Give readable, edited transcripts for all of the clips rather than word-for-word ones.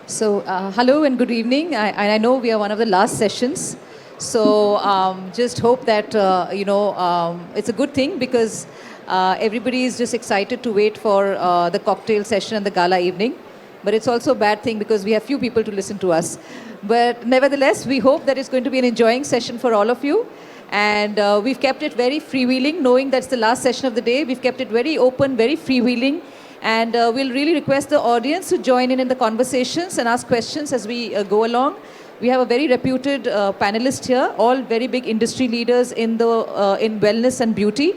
So, hello and good evening. I know we are one of the last sessions. So, just hope that, it's a good thing because everybody is just excited to wait for the cocktail session and the gala evening. But it's also a bad thing because we have few people to listen to us. But nevertheless, we hope that it's going to be an enjoying session for all of you. And we've kept it very freewheeling, knowing that's the last session of the day. We've kept it very open, very freewheeling. And we'll really request the audience to join in the conversations and ask questions as we go along. We have a very reputed panelist here, all very big industry leaders in wellness and beauty,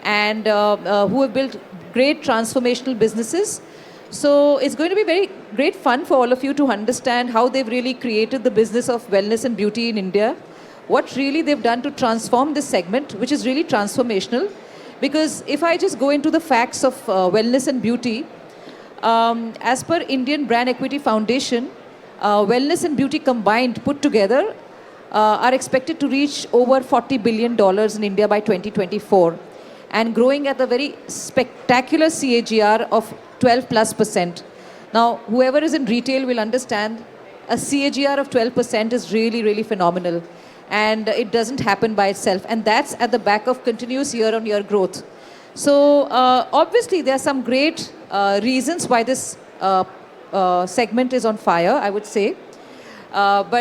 and who have built great transformational businesses. So it's going to be very great fun for all of you to understand how they've really created the business of wellness and beauty in India, what really they've done to transform this segment, which is really transformational. Because if I just go into the facts of wellness and beauty, as per Indian Brand Equity Foundation, wellness and beauty combined, put together, are expected to reach over $40 billion in India by 2024 and growing at a very spectacular CAGR of 12+%. Now, whoever is in retail will understand a CAGR of 12% is really, really phenomenal. And it doesn't happen by itself. And that's at the back of continuous year-on-year growth. So obviously, there are some great reasons why this segment is on fire, I would say. And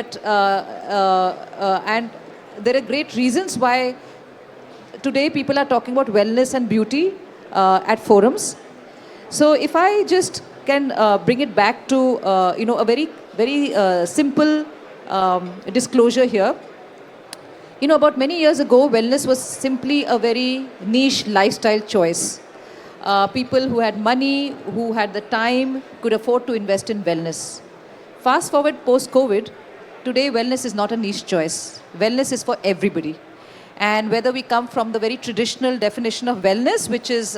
there are great reasons why today people are talking about wellness and beauty at forums. So if I just can bring it back to a very, very simple disclosure here. About many years ago, wellness was simply a very niche lifestyle choice. People who had money, who had the time, could afford to invest in wellness. Fast forward post-COVID, today wellness is not a niche choice. Wellness is for everybody. And whether we come from the very traditional definition of wellness, which is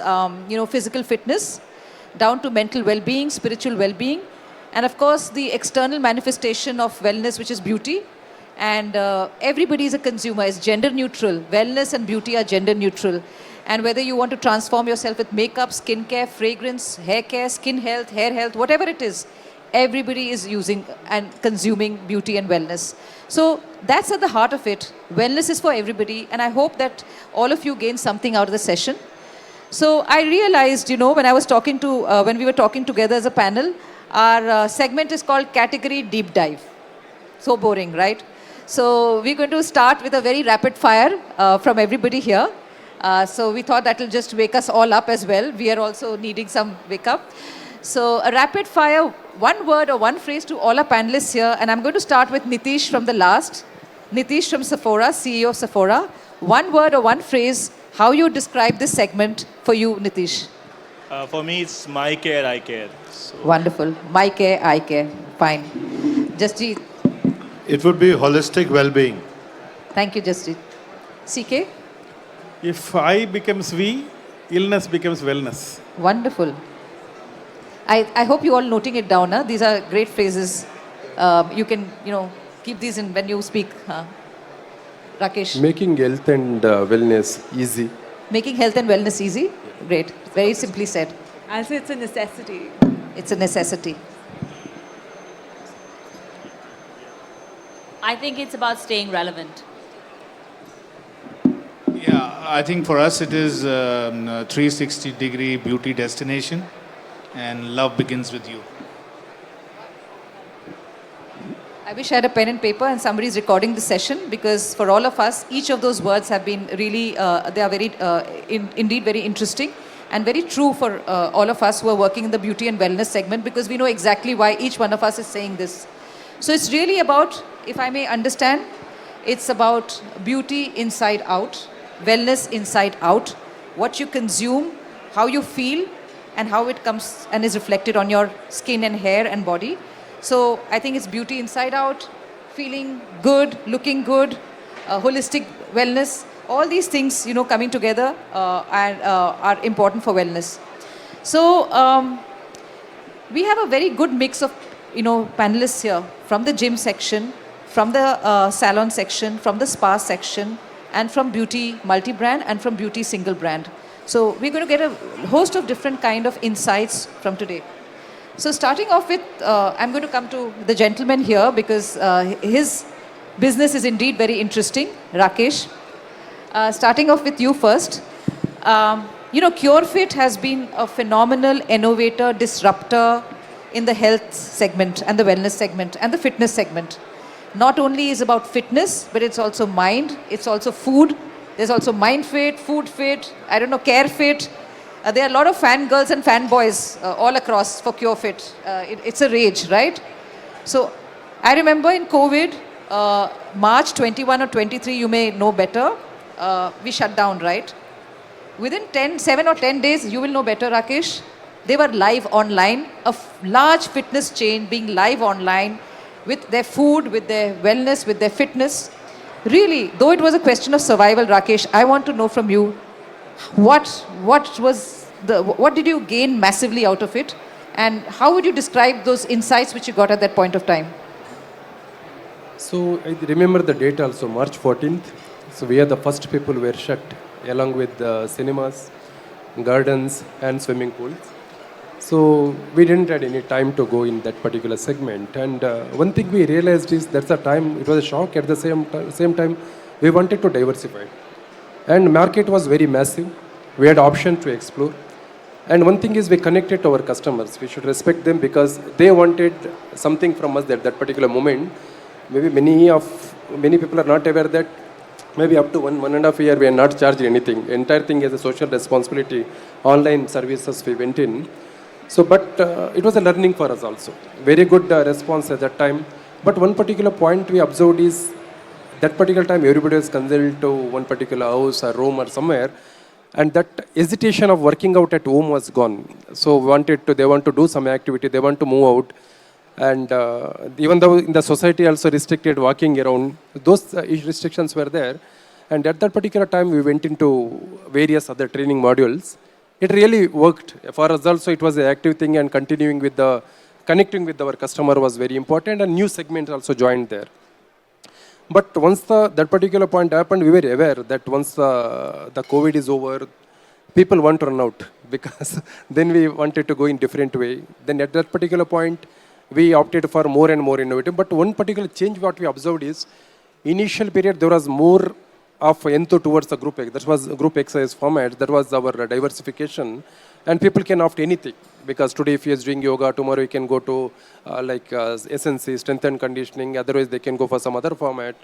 physical fitness, down to mental well-being, spiritual well-being, and of course the external manifestation of wellness, which is beauty. And everybody is a consumer, is gender neutral. Wellness and beauty are gender neutral. And whether you want to transform yourself with makeup, skincare, fragrance, hair care, skin health, hair health, whatever it is, everybody is using and consuming beauty and wellness. So that's at the heart of it. Wellness is for everybody. And I hope that all of you gain something out of the session. So I realized, when I was talking to, when we were talking together as a panel, our segment is called Category Deep Dive. So boring, right? So we're going to start with a very rapid fire from everybody here. So we thought that will just wake us all up as well. We are also needing some wake up. So a rapid fire, one word or one phrase to all our panelists here. And I'm going to start with Nitesh from the last. Nitesh from Sephora, CEO of Sephora. One word or one phrase, how you describe this segment for you, Nitesh? For me, it's my care, I care. So. Wonderful. My care, I care. Fine. Jasjeev. It would be holistic well-being. Thank you, Jasjeev. CK? If I becomes we, illness becomes wellness. Wonderful. I hope you all noting it down. Huh? These are great phrases. You can, keep these in when you speak. Rakesh? Making health and wellness easy. Making health and wellness easy? Great. Very simply said. I'll say it's a necessity. It's a necessity. I think it's about staying relevant. Yeah, I think for us it is a 360-degree beauty destination, and love begins with you. I wish I had a pen and paper and somebody's recording the session, because for all of us, each of those words have been really, they are very, indeed very interesting and very true for all of us who are working in the beauty and wellness segment, because we know exactly why each one of us is saying this. So it's really about, if I may understand, it's about beauty inside out, wellness inside out, what you consume, how you feel, and how it comes and is reflected on your skin and hair and body. So I think it's beauty inside out, feeling good, looking good, holistic wellness, all these things, coming together and are important for wellness. So we have a very good mix of, panelists here from the gym section, from the salon section, from the spa section, and from beauty multi-brand and from beauty single brand. So we're going to get a host of different kind of insights from today. So starting off with, I'm going to come to the gentleman here because his business is indeed very interesting, Rakesh. Starting off with you first. Cure.fit has been a phenomenal innovator, disruptor in the health segment and the wellness segment and the fitness segment. Not only is about fitness, but it's also mind, it's also food. There's also mind fit, food fit, care fit. There are a lot of fangirls and fanboys all across for Cure.fit. It's a rage, right? So I remember in COVID, March 21 or 23, you may know better, we shut down, right? Within 7 or 10 days, you will know better, Rakesh. They were live online, a large fitness chain being live online with their food, with their wellness, with their fitness. Really, though it was a question of survival, Rakesh, I want to know from you, what did you gain massively out of it? And how would you describe those insights which you got at that point of time? So I remember the date also, March 14th. So we are the first people were shut, along with the cinemas, gardens and swimming pools. So we didn't have any time to go in that particular segment. And one thing we realized is that's a time, it was a shock. At the same time, we wanted to diversify. And market was very massive. We had option to explore. And one thing is we connected to our customers. We should respect them because they wanted something from us at that particular moment. Maybe many people are not aware that maybe up to 1.5 years we are not charged anything. Entire thing is a social responsibility. Online services we went in. So, but it was a learning for us also. Very good response at that time. But one particular point we observed is that particular time everybody was consulted to one particular house or room or somewhere, and that hesitation of working out at home was gone. So they want to do some activity, they want to move out. And even though in the society also restricted walking around, those restrictions were there. And at that particular time, we went into various other training modules. It really worked. For us also, it was an active thing, and connecting with our customer was very important, and new segments also joined there. But once that particular point happened, we were aware that once the COVID is over, people want to run out because then we wanted to go in different way. Then at that particular point, we opted for more and more innovative. But one particular change what we observed is, initial period there was more of enthu towards the group. That was group exercise format. That was our diversification. And people can opt anything. Because today if he is doing yoga, tomorrow he can go to SNC, strength and conditioning. Otherwise they can go for some other format.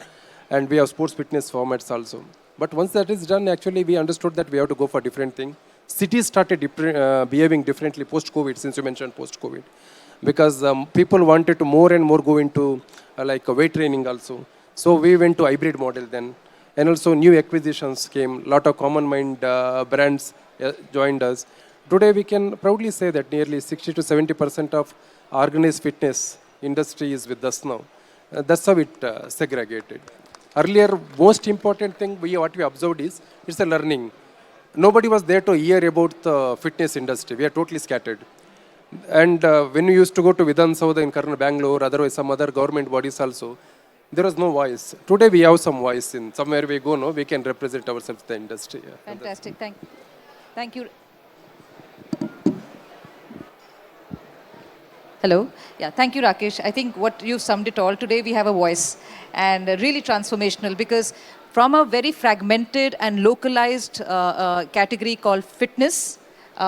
And we have sports fitness formats also. But once that is done, actually we understood that we have to go for different thing. Cities started behaving differently post-COVID, since you mentioned post-COVID. Because people wanted to more and more go into weight training also. So we went to hybrid model then. And also new acquisitions came. Lot of common mind brands joined us. Today we can proudly say that nearly 60 to 70% of organized fitness industry is with us now. That's how it segregated. Earlier, most important thing what we observed is, it's a learning. Nobody was there to hear about the fitness industry. We are totally scattered. And when we used to go to Vidhan Saudha in Bangalore, otherwise some other government bodies also, there was no voice. Today we have some voice in somewhere we go, no, we can represent ourselves the industry. Yeah. Fantastic. Thank you. Hello. Yeah, thank you, Rakesh. I think what you summed it all. Today we have a voice, and really transformational, because from a very fragmented and localized category called fitness,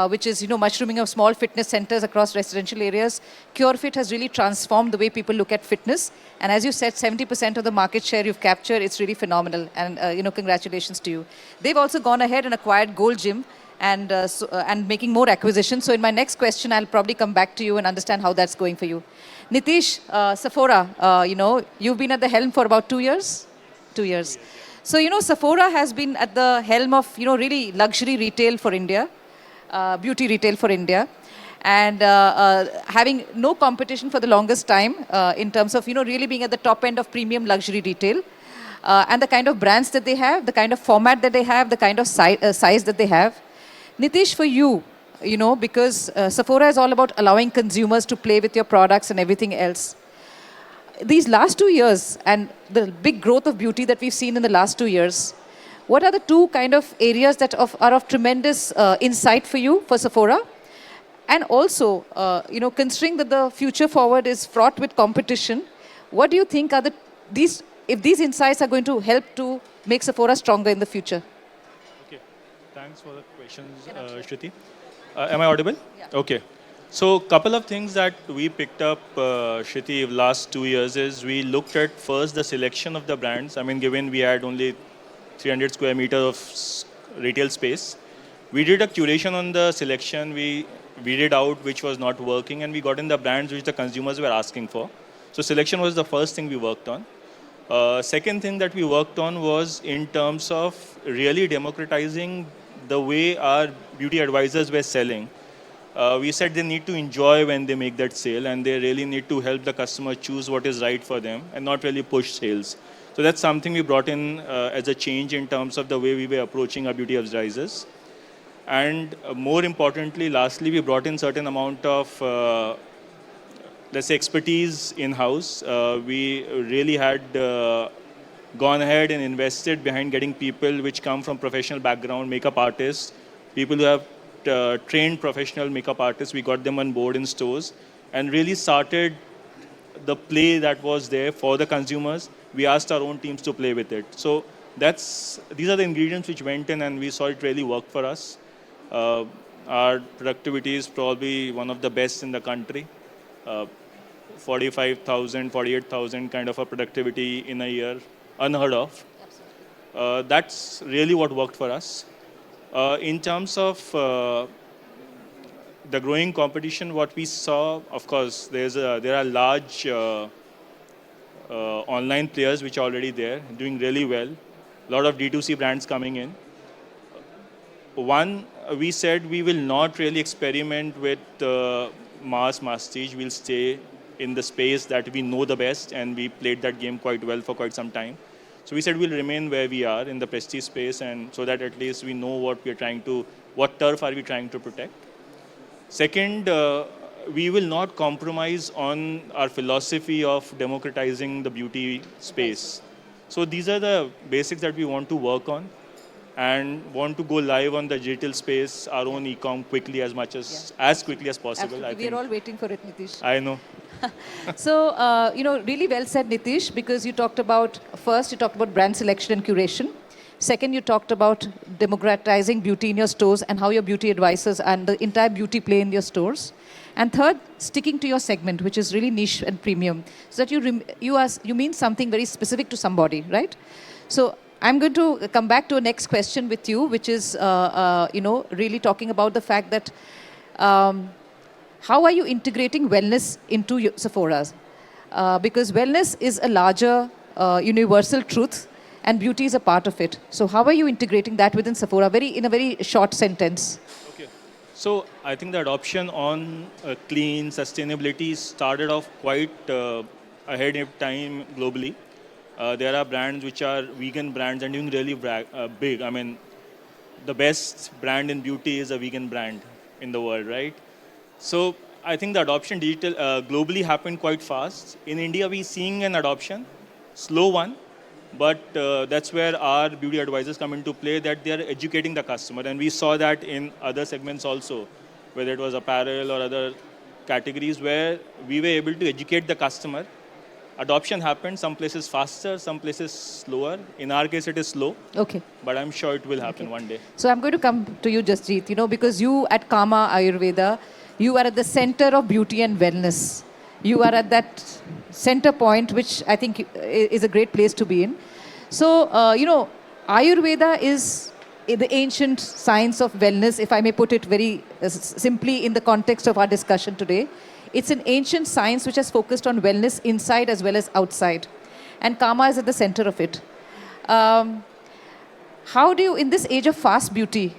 which is mushrooming of small fitness centers across residential areas, Cure.fit has really transformed the way people look at fitness. And as you said, 70% of the market share you've captured. It's really phenomenal, and congratulations to you. They've also gone ahead and acquired Gold Gym, and making more acquisitions. So in my next question, I'll probably come back to you and understand how that's going for you. Nitesh, Sephora, you've been at the helm for about 2 years? 2 years. So, Sephora has been at the helm of, really luxury retail for India, beauty retail for India, and having no competition for the longest time in terms of, really being at the top end of premium luxury retail. And the kind of brands that they have, the kind of format that they have, the kind of size that they have. Nitesh, for you, because Sephora is all about allowing consumers to play with your products and everything else. These last 2 years and the big growth of beauty that we've seen in the last 2 years, what are the two kind of areas that are of tremendous insight for you, for Sephora? And also, considering that the future forward is fraught with competition, what do you think are if these insights are going to help to make Sephora stronger in the future? Okay, thanks for the questions, Shriti. Am I audible? Yeah. Okay. So, couple of things that we picked up, Shriti, last 2 years is we looked at first the selection of the brands. I mean, given we had only 300 square meter of retail space, we did a curation on the selection. We weeded out which was not working, and we got in the brands which the consumers were asking for. So, selection was the first thing we worked on. Second thing that we worked on was in terms of really democratizing the way our beauty advisors were selling. We said they need to enjoy when they make that sale, and they really need to help the customer choose what is right for them and not really push sales. So that's something we brought in as a change in terms of the way we were approaching our beauty advisors. And more importantly, lastly, we brought in certain amount of let's say expertise in-house. We really had gone ahead and invested behind getting people which come from professional background, makeup artists, people who have trained professional makeup artists. We got them on board in stores and really started the play that was there for the consumers. We asked our own teams to play with it. So these are the ingredients which went in, and we saw it really work for us. Our productivity is probably one of the best in the country. 45,000, 48,000 kind of a productivity in a year, unheard of. That's really what worked for us. In terms of the growing competition, what we saw, of course, there are large online players which are already there, doing really well. A lot of D2C brands coming in. One, we said we will not really experiment with masstige. We'll stay in the space that we know the best, and we played that game quite well for quite some time. So we said we'll remain where we are in the prestige space, and so that at least we know what turf are we trying to protect. Second, we will not compromise on our philosophy of democratizing the beauty space. So these are the basics that we want to work on, and want to go live on the digital space, our own e-com quickly as quickly as possible. Absolutely. We are all waiting for it, Nitesh. I know. So, really well said, Nitesh, because you talked about brand selection and curation. Second, you talked about democratizing beauty in your stores and how your beauty advisors and the entire beauty play in your stores. And third, sticking to your segment, which is really niche and premium, so that you mean something very specific to somebody, right? So I'm going to come back to a next question with you, which is, really talking about the fact that how are you integrating wellness into Sephora's? Because wellness is a larger universal truth, and beauty is a part of it. So how are you integrating that within Sephora, in a very short sentence? Okay. So I think the adoption on clean sustainability started off quite ahead of time globally. There are brands which are vegan brands and doing really big. I mean, the best brand in beauty is a vegan brand in the world, right? So I think the adoption globally happened quite fast. In India, we're seeing an adoption, slow one, but that's where our beauty advisors come into play, that they are educating the customer. And we saw that in other segments also, whether it was apparel or other categories, where we were able to educate the customer. Adoption happened, some places faster, some places slower. In our case, it is slow. Okay. But I'm sure it will happen one day. So I'm going to come to you, Jasjeev, because you at Kama Ayurveda, you are at the center of beauty and wellness. You are at that center point, which I think is a great place to be in. So, Ayurveda is the ancient science of wellness, if I may put it very simply in the context of our discussion today. It's an ancient science which has focused on wellness inside as well as outside. And Kama is at the center of it. How do you, in this age of fast beauty,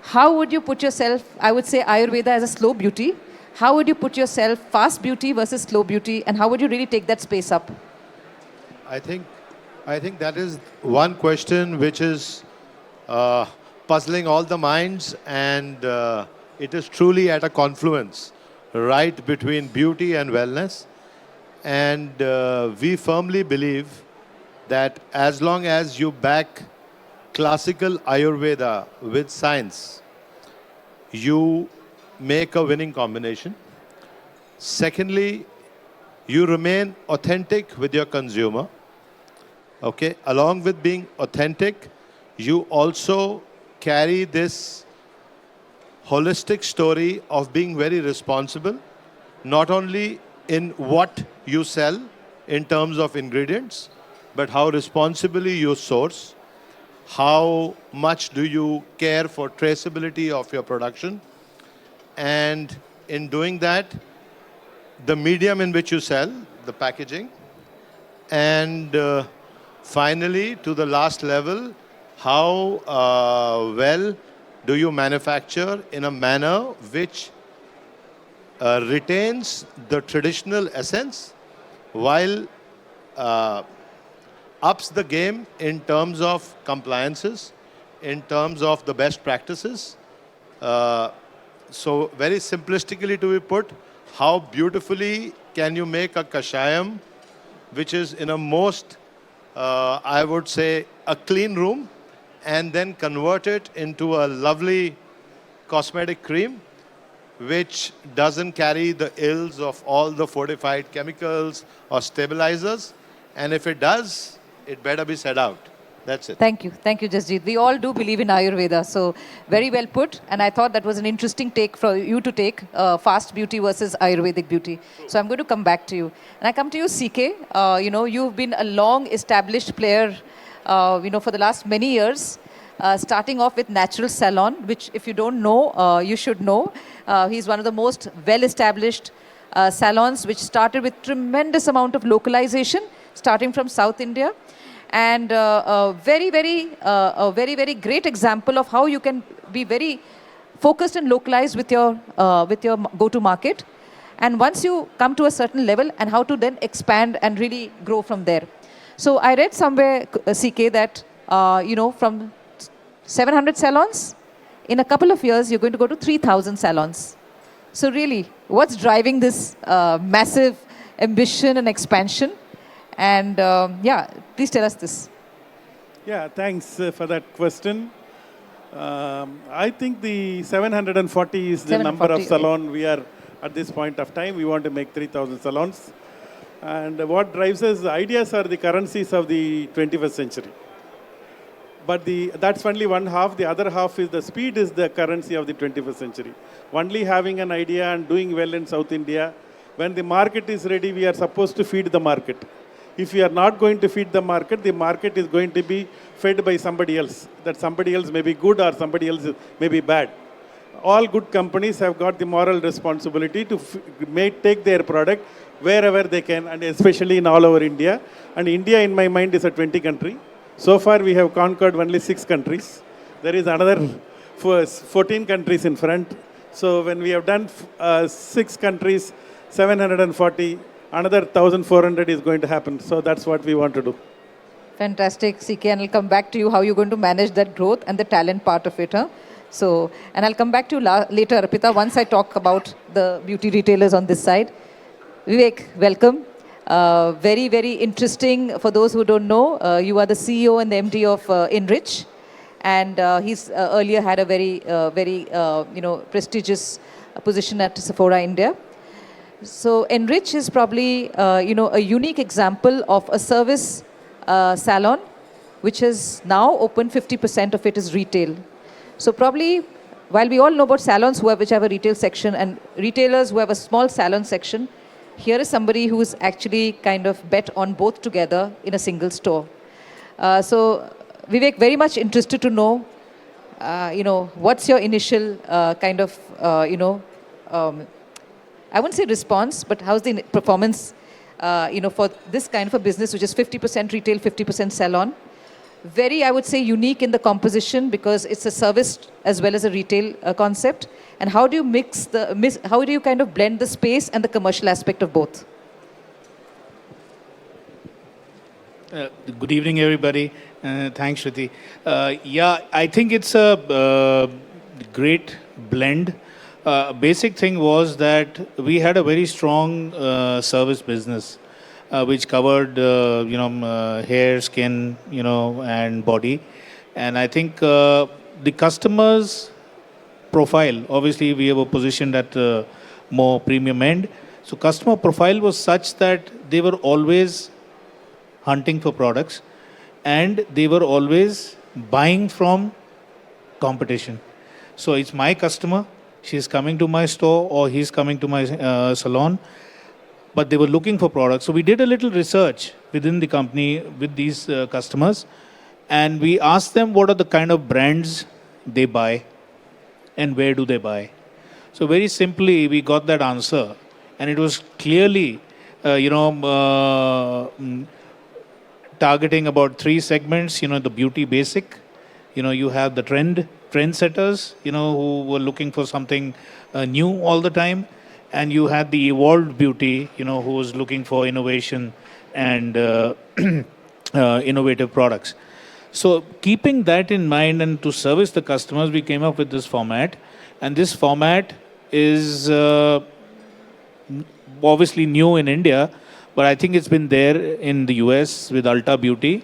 how would you put yourself, I would say Ayurveda as a slow beauty, how would you put yourself fast beauty versus slow beauty, and how would you really take that space up? I think that is one question which is puzzling all the minds, and it is truly at a confluence right between beauty and wellness. And we firmly believe that as long as you back classical Ayurveda with science, you make a winning combination. Secondly, you remain authentic with your consumer. Okay, along with being authentic, you also carry this holistic story of being very responsible, not only in what you sell in terms of ingredients, but how responsibly you source, how much do you care for traceability of your production, and in doing that, the medium in which you sell, the packaging, and finally, to the last level, how well do you manufacture in a manner which retains the traditional essence while ups the game in terms of compliances, in terms of the best practices. So very simplistically to be put, how beautifully can you make a kashayam which is in a most, I would say, a clean room, and then convert it into a lovely cosmetic cream which doesn't carry the ills of all the fortified chemicals or stabilizers. And if it does, it better be said out. That's it. Thank you, Jasjeev. We all do believe in Ayurveda, so very well put. And I thought that was an interesting take for you to take, fast beauty versus Ayurvedic beauty. So I'm going to come back to you. And I come to you, CK. You've been a long-established player, for the last many years. Starting off with Natural Salon, which if you don't know, you should know. He's one of the most well-established salons, which started with tremendous amount of localization, starting from South India. And a very, very great example of how you can be very focused and localized with your go-to market. And once you come to a certain level, and how to then expand and really grow from there. So I read somewhere, CK, that, from 700 salons, in a couple of years, you're going to go to 3,000 salons. So really, what's driving this massive ambition and expansion? And please tell us this. Yeah, thanks for that question. I think the 740 is the number of salon we are at this point of time. We want to make 3,000 salons. And what drives us, ideas are the currencies of the 21st century. But that's only one half. The other half is the speed is the currency of the 21st century. Only having an idea and doing well in South India, when the market is ready, we are supposed to feed the market. If we are not going to feed the market is going to be fed by somebody else. That somebody else may be good or somebody else may be bad. All good companies have got the moral responsibility to take their product wherever they can, and especially in all over India. And India, in my mind, is a 20 country. So far, we have conquered only 6 countries. There is another 14 countries in front. So when we have done 6 countries, 740, another 1,400 is going to happen. So that's what we want to do. Fantastic, CK. And I'll come back to you how you're going to manage that growth and the talent part of it. So, and I'll come back to you later, Arpita, once I talk about the beauty retailers on this side. Vivek, welcome. Very, very interesting. For those who don't know, you are the CEO and the MD of Enrich. And he's earlier had a very prestigious position at Sephora India. So Enrich is probably, a unique example of a service salon, which is now open, 50% of it is retail. So probably, while we all know about salons which have a retail section and retailers who have a small salon section, here is somebody who's actually kind of bet on both together in a single store. So Vivek, very much interested to know, what's your initial I wouldn't say response, but how's the performance, for this kind of a business, which is 50% retail, 50% salon. Very, I would say, unique in the composition because it's a service as well as a retail concept. And how do you how do you kind of blend the space and the commercial aspect of both? Good evening, everybody. Thanks, Shriti. I think it's a great blend. Basic thing was that we had a very strong service business, which covered, hair, skin, and body. And I think the customers profile, obviously we were positioned at more premium end. So customer profile was such that they were always hunting for products and they were always buying from competition. So it's my customer, she's coming to my store or he's coming to my salon, but they were looking for products. So we did a little research within the company with these customers, and we asked them what are the kind of brands they buy and where do they buy. So very simply, we got that answer, and it was clearly, targeting about three segments. The beauty basic. You have the trendsetters. Who were looking for something new all the time, and you had the evolved beauty. Who was looking for innovation and innovative products. So keeping that in mind and to service the customers, we came up with this format. And this format is obviously new in India, but I think it's been there in the US with Ulta Beauty.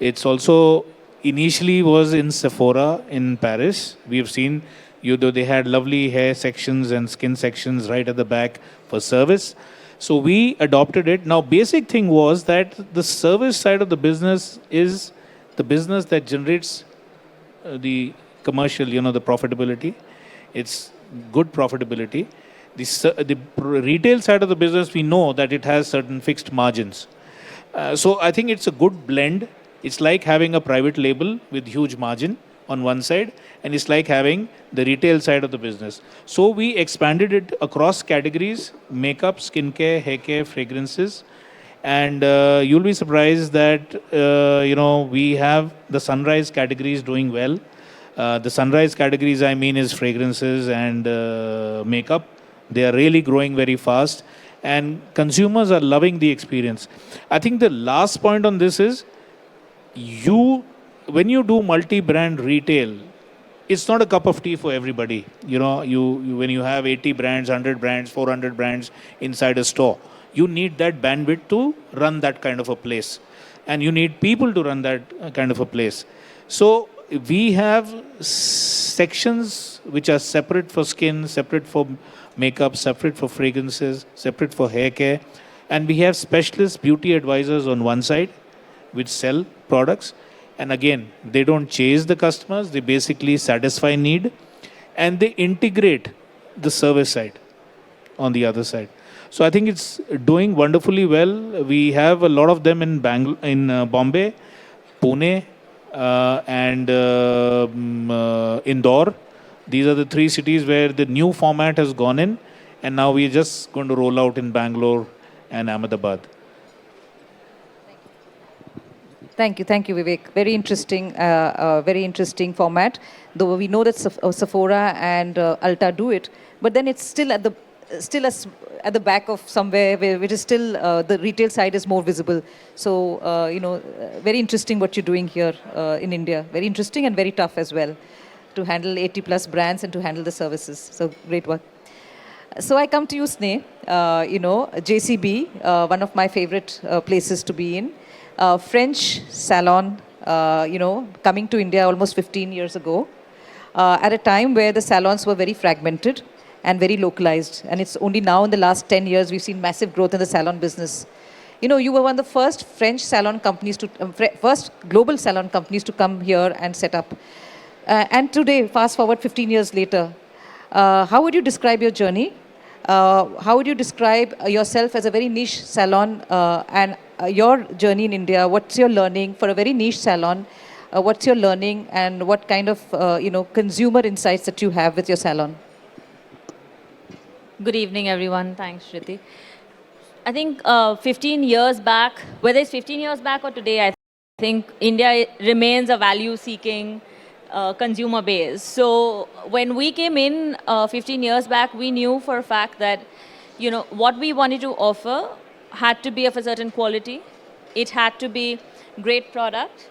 It's also initially was in Sephora in Paris. We have seen, though they had lovely hair sections and skin sections right at the back for service. So we adopted it. Now, basic thing was that the service side of the business is the business that generates the commercial, the profitability. It's good profitability. The retail side of the business, we know that it has certain fixed margins. So I think it's a good blend. It's like having a private label with huge margin on one side, and it's like having the retail side of the business. So we expanded it across categories: makeup, skincare, hair care, fragrances. And you'll be surprised that, we have the sunrise categories doing well. The sunrise categories, I mean, is fragrances and makeup. They are really growing very fast. And consumers are loving the experience. I think the last point on this is, when you do multi-brand retail, it's not a cup of tea for everybody. When you have 80 brands, 100 brands, 400 brands inside a store, you need that bandwidth to run that kind of a place. And you need people to run that kind of a place. So we have sections which are separate for skin, separate for makeup, separate for fragrances, separate for hair care. And we have specialist beauty advisors on one side which sell products. And again, they don't chase the customers, they basically satisfy need, and they integrate the service side on the other side. So I think it's doing wonderfully well. We have a lot of them in Bombay, Pune, and Indore. These are the three cities where the new format has gone in, and now we're just going to roll out in Bangalore and Ahmedabad. Thank you, Vivek. Very interesting format. Though we know that Sephora and Ulta do it, but then it's still at the back of somewhere where it is still the retail side is more visible. So very interesting what you're doing here in India. Very interesting and very tough as well to handle 80 plus brands and to handle the services. So great work. So I come to you, Sneh. JCB, one of my favorite places to be in. French salon, coming to India almost 15 years ago, at a time where the salons were very fragmented and very localized. And it's only now in the last 10 years we've seen massive growth in the salon business. You were one of the first French salon companies first global salon companies to come here and set up. And today, fast forward 15 years later, how would you describe your journey? How would you describe yourself as a very niche salon and your journey in India? What's your learning for a very niche salon? What's your learning and what kind of consumer insights that you have with your salon? Good evening, everyone. Thanks, Shriti. I think 15 years back, whether it's 15 years back or today, I think India remains a value-seeking consumer base. So when we came in 15 years back, we knew for a fact that, what we wanted to offer had to be of a certain quality. It had to be great product.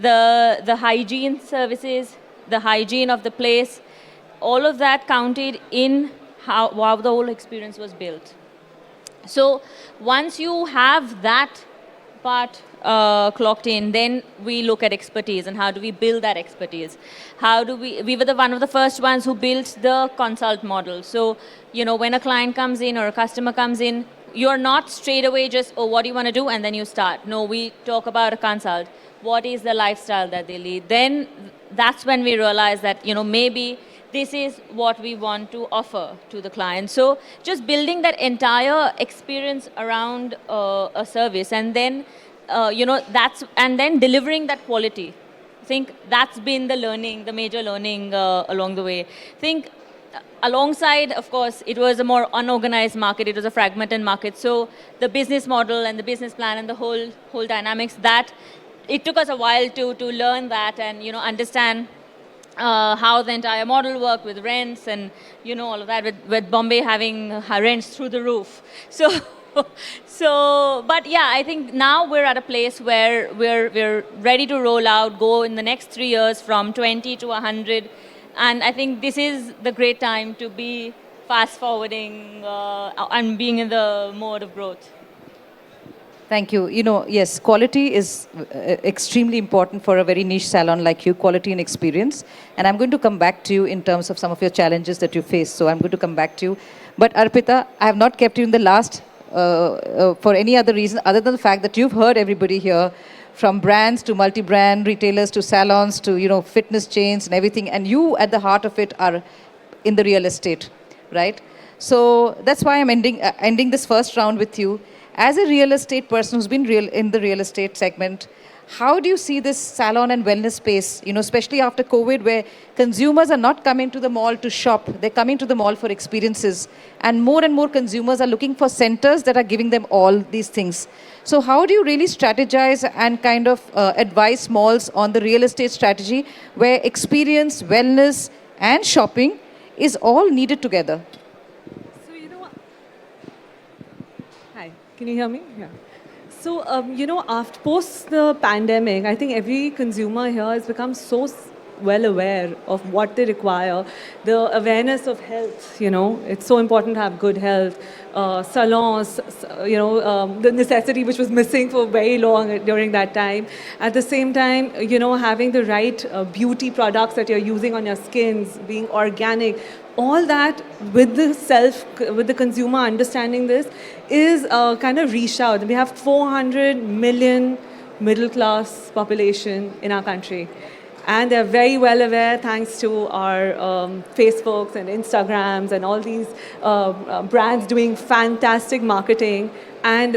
The hygiene services, the hygiene of the place, all of that counted in how the whole experience was built. So once you have that part clocked in, then we look at expertise and how do we build that expertise. We were one of the first ones who built the consult model. So, when a client comes in or a customer comes in, you're not straight away just, oh, what do you want to do? And then you start. No, we talk about a consult. What is the lifestyle that they lead? Then that's when we realize that, maybe this is what we want to offer to the client. So just building that entire experience around a service, and then, and then delivering that quality. I think that's been the major learning along the way. I think alongside, of course, it was a more unorganized market. It was a fragmented market. So the business model and the business plan and the whole dynamics, that it took us a while to learn that and, understand how the entire model worked with rents and, all of that, with Bombay having rents through the roof. But yeah, I think now we're at a place where we're ready to roll out, go in the next 3 years from 20 to 100. And I think this is the great time to be fast forwarding and being in the mode of growth. Thank you. Yes, quality is extremely important for a very niche salon like you, quality and experience. And I'm going to come back to you in terms of some of your challenges that you face. So I'm going to come back to you. But Arpita, I have not kept you in the last for any other reason other than the fact that you've heard everybody here, from brands to multi-brand retailers to salons to, fitness chains and everything. And you, at the heart of it, are in the real estate, right? So that's why I'm ending this first round with you. As a real estate person who's been in the real estate segment, how do you see this salon and wellness space, especially after COVID, where consumers are not coming to the mall to shop, they're coming to the mall for experiences, and more consumers are looking for centers that are giving them all these things. So how do you really strategize and kind of advise malls on the real estate strategy where experience, wellness, and shopping is all needed together? So, hi, can you hear me? Yeah. So, after post the pandemic, I think every consumer here has become so well aware of what they require. The awareness of health, it's so important to have good health. Salons, the necessity which was missing for very long during that time. At the same time, having the right beauty products that you're using on your skins, being organic, all that with the consumer understanding this is kind of reached out. We have 400 million middle class population in our country. And they're very well aware, thanks to our Facebooks and Instagrams and all these brands doing fantastic marketing. And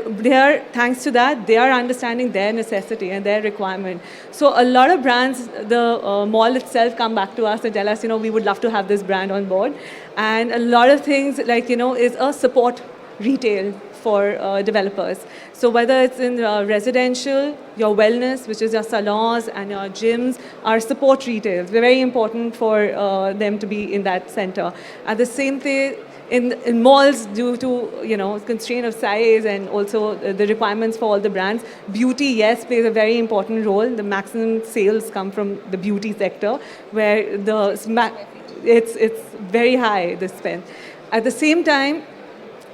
thanks to that, they are understanding their necessity and their requirement. So a lot of brands, the mall itself come back to us and tell us, we would love to have this brand on board. And a lot of things like, is a support retail for developers. So whether it's in residential, your wellness, which is your salons and your gyms, are support retails. They're very important for them to be in that center. At the same thing, in malls, due to constraint of size and also the requirements for all the brands, beauty, yes, plays a very important role. The maximum sales come from the beauty sector, where it's very high, the spend. At the same time,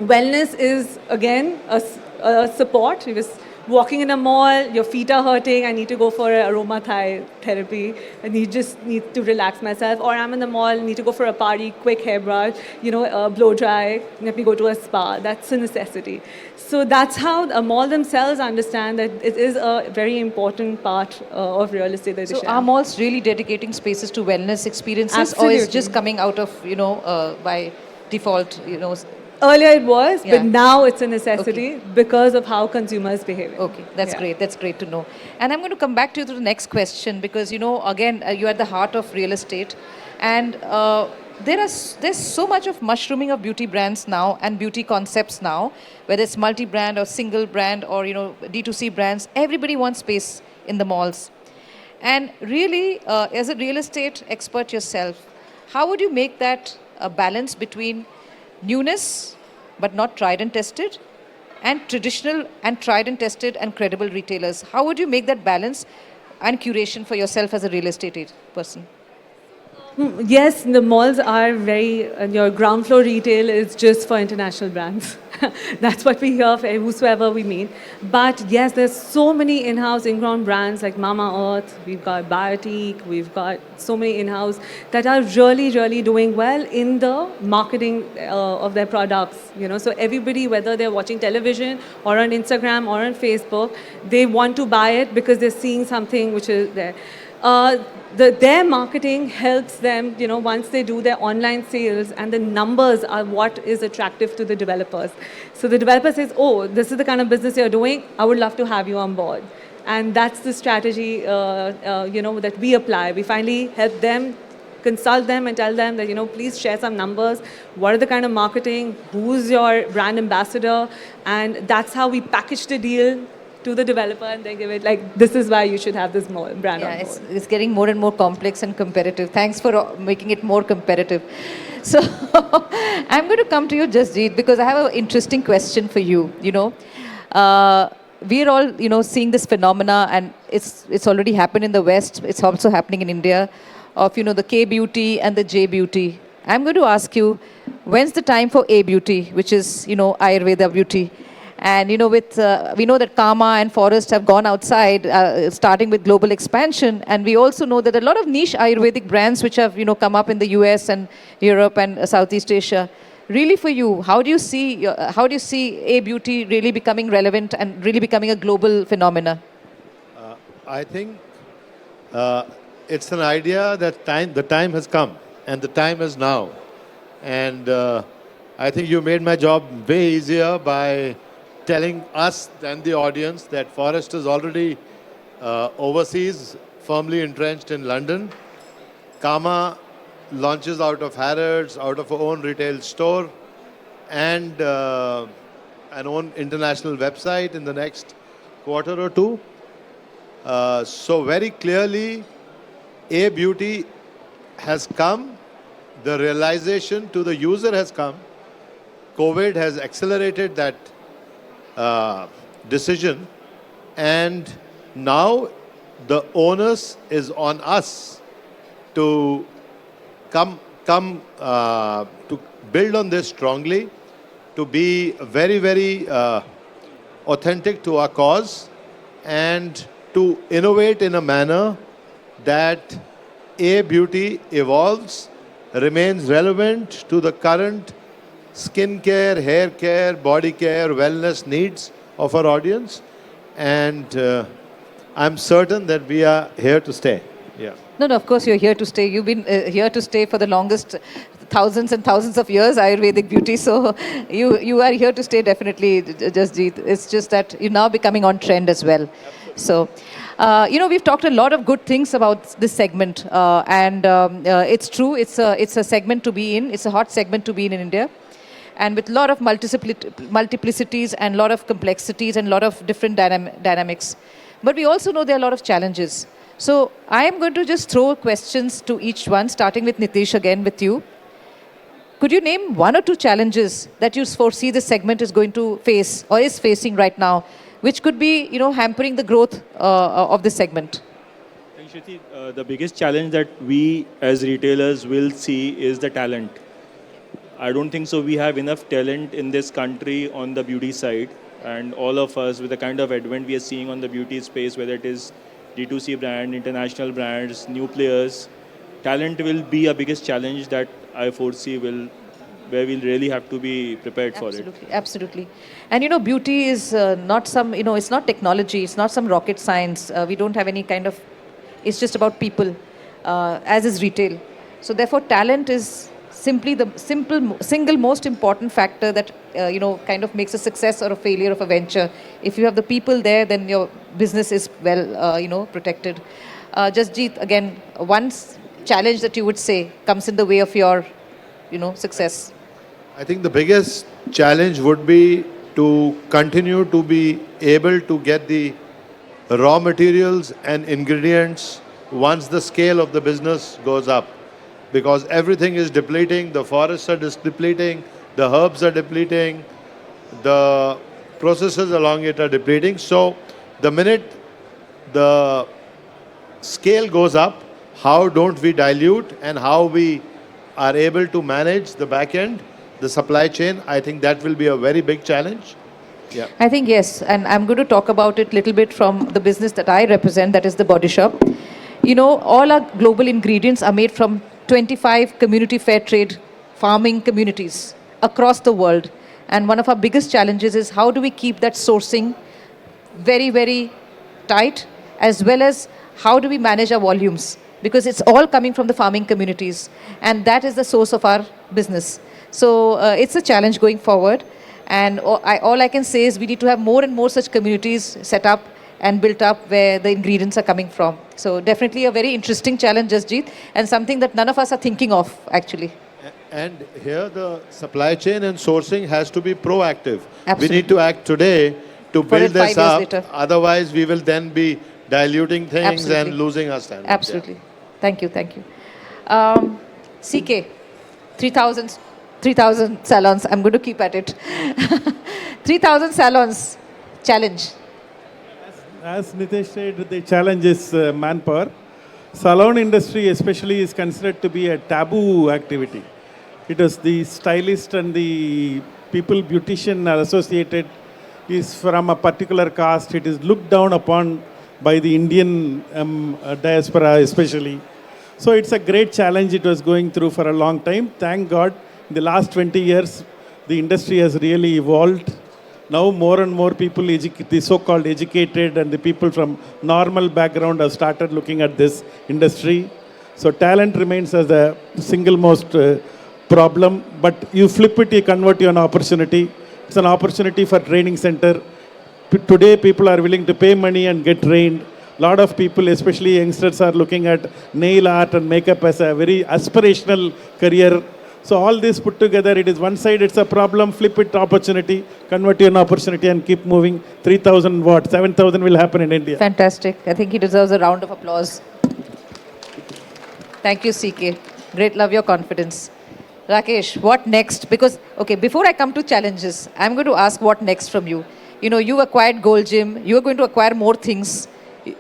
wellness is, again, a support. You're just walking in a mall, your feet are hurting, I need to go for an aroma therapy, and you just need to relax myself. Or I'm in the mall, need to go for a party, quick hairbrush, blow dry, let me go to a spa. That's a necessity. So that's how the mall themselves understand that it is a very important part of real estate. So are malls really dedicating spaces to wellness experiences? Absolutely. Or is just coming out of, by default, Earlier it was, but now it's a necessity because of how consumers behave. Okay, that's great. That's great to know. And I'm going to come back to you to the next question because, again, you're at the heart of real estate. And there's so much of mushrooming of beauty brands now and beauty concepts now, whether it's multi-brand or single brand or, D2C brands. Everybody wants space in the malls. And really, as a real estate expert yourself, how would you make that a balance between newness, but not tried and tested, and traditional and tried and tested and credible retailers? How would you make that balance and curation for yourself as a real estate person? Yes, the malls are your ground floor retail is just for international brands. That's what we hear for whosoever we meet. But yes, there's so many in-house, ingrown brands like Mama Earth. We've got Biotique. We've got so many in-house that are really, really doing well in the marketing of their products. So everybody, whether they're watching television or on Instagram or on Facebook, they want to buy it because they're seeing something which is there. Their marketing helps them, once they do their online sales, and the numbers are what is attractive to the developers. So the developer says, oh, this is the kind of business you're doing, I would love to have you on board. And that's the strategy, that we apply. We finally help them, consult them and tell them that, please share some numbers. What are the kind of marketing? Who's your brand ambassador? And that's how we package the deal to the developer, and they give it this is why you should have this brand on board. It's getting more and more complex and competitive. Thanks for making it more competitive. So I'm going to come to you, Jasjeev, because I have an interesting question for you. We're all, seeing this phenomena, and it's already happened in the West. It's also happening in India, of, the K beauty and the J beauty. I'm going to ask you, when's the time for A beauty, which is, Ayurveda beauty? And, we know that Kama and Forest have gone outside, starting with global expansion. And we also know that a lot of niche Ayurvedic brands which have, come up in the US and Europe and Southeast Asia. Really for you, how do you see A beauty really becoming relevant and really becoming a global phenomena? I think it's an idea that the time has come and the time is now. And I think you made my job way easier by telling us and the audience that Forest is already overseas, firmly entrenched in London. Kama launches out of Harrods, out of our own retail store, and an own international website in the next quarter or two. So very clearly, A beauty has come. The realization to the user has come. COVID has accelerated that decision, and now the onus is on us to come to build on this strongly, to be very, very authentic to our cause, and to innovate in a manner that A beauty evolves, remains relevant to the current skin care, hair care, body care, wellness needs of our audience. And I'm certain that we are here to stay. Yeah. No, of course you're here to stay. You've been here to stay for the longest thousands and thousands of years, Ayurvedic beauty. So you are here to stay definitely, Jasjeev. It's just that you're now becoming on trend as well. So, we've talked a lot of good things about this segment. And it's true, it's a segment to be in. It's a hot segment to be in India. And with a lot of multiplicities and a lot of complexities and a lot of different dynamics. But we also know there are a lot of challenges. So I am going to just throw questions to each one, starting with Nitesh again with you. Could you name one or two challenges that you foresee this segment is going to face or is facing right now, which could be, hampering the growth of this segment? Shriti, the biggest challenge that we as retailers will see is the talent. I don't think so we have enough talent in this country on the beauty side, and all of us with the kind of advent we are seeing on the beauty space, whether it is D2C brand, international brands, new players, talent will be a biggest challenge that I foresee where we'll really have to be prepared for it. Absolutely. And beauty is not some, it's not technology, it's not some rocket science. We don't have any kind of, it's just about people, as is retail. So therefore talent is simply the single most important factor that, kind of makes a success or a failure of a venture. If you have the people there, then your business is well, protected. Jasjeev, again, one challenge that you would say comes in the way of your, success. I think the biggest challenge would be to continue to be able to get the raw materials and ingredients once the scale of the business goes up. Because everything is depleting, the forests are depleting, the herbs are depleting, the processes along it are depleting. So the minute the scale goes up, how don't we dilute and how we are able to manage the back end the supply chain, I think that will be a very big challenge. Yeah. I think yes, and I'm going to talk about it a little bit from the business that I represent, that is the Body Shop. You know, all our global ingredients are made from 25 community fair trade farming communities across the world. And one of our biggest challenges is how do we keep that sourcing very, very tight, as well as how do we manage our volumes? Because it's all coming from the farming communities, and that is the source of our business. So it's a challenge going forward. And all I can say is we need to have more and more such communities set up and built up where the ingredients are coming from. So definitely a very interesting challenge, Jasjeev, and something that none of us are thinking of, actually. And here the supply chain and sourcing has to be proactive. Absolutely. We need to act today to For build it 5 this years up. later. Otherwise, we will then be diluting things Absolutely. and losing our standards. Absolutely. Thank you, thank you. CK, 3,000 salons. I'm going to keep at it. 3,000 salons challenge. As Nitesh said, the challenge is manpower. Salon industry especially is considered to be a taboo activity. It is the stylist and the people beautician are associated is from a particular caste. It is looked down upon by the Indian diaspora especially. So it's a great challenge it was going through for a long time. Thank God, in the last 20 years, the industry has really evolved. Now more and more people, the so-called educated and the people from normal background have started looking at this industry. So talent remains as the single most problem, but you flip it, you convert to an opportunity. It's an opportunity for training center. Today people are willing to pay money and get trained. A lot of people, especially youngsters, are looking at nail art and makeup as a very aspirational career. So all this put together, it is one side it's a problem, flip it opportunity, convert to an opportunity and keep moving. 3,000 what? 7,000 will happen in India. Fantastic. I think he deserves a round of applause. Thank you, CK. Great, love your confidence. Rakesh, what next? Because, okay, before I come to challenges, I'm going to ask what next from you. You know, you acquired Gold Gym, you're going to acquire more things.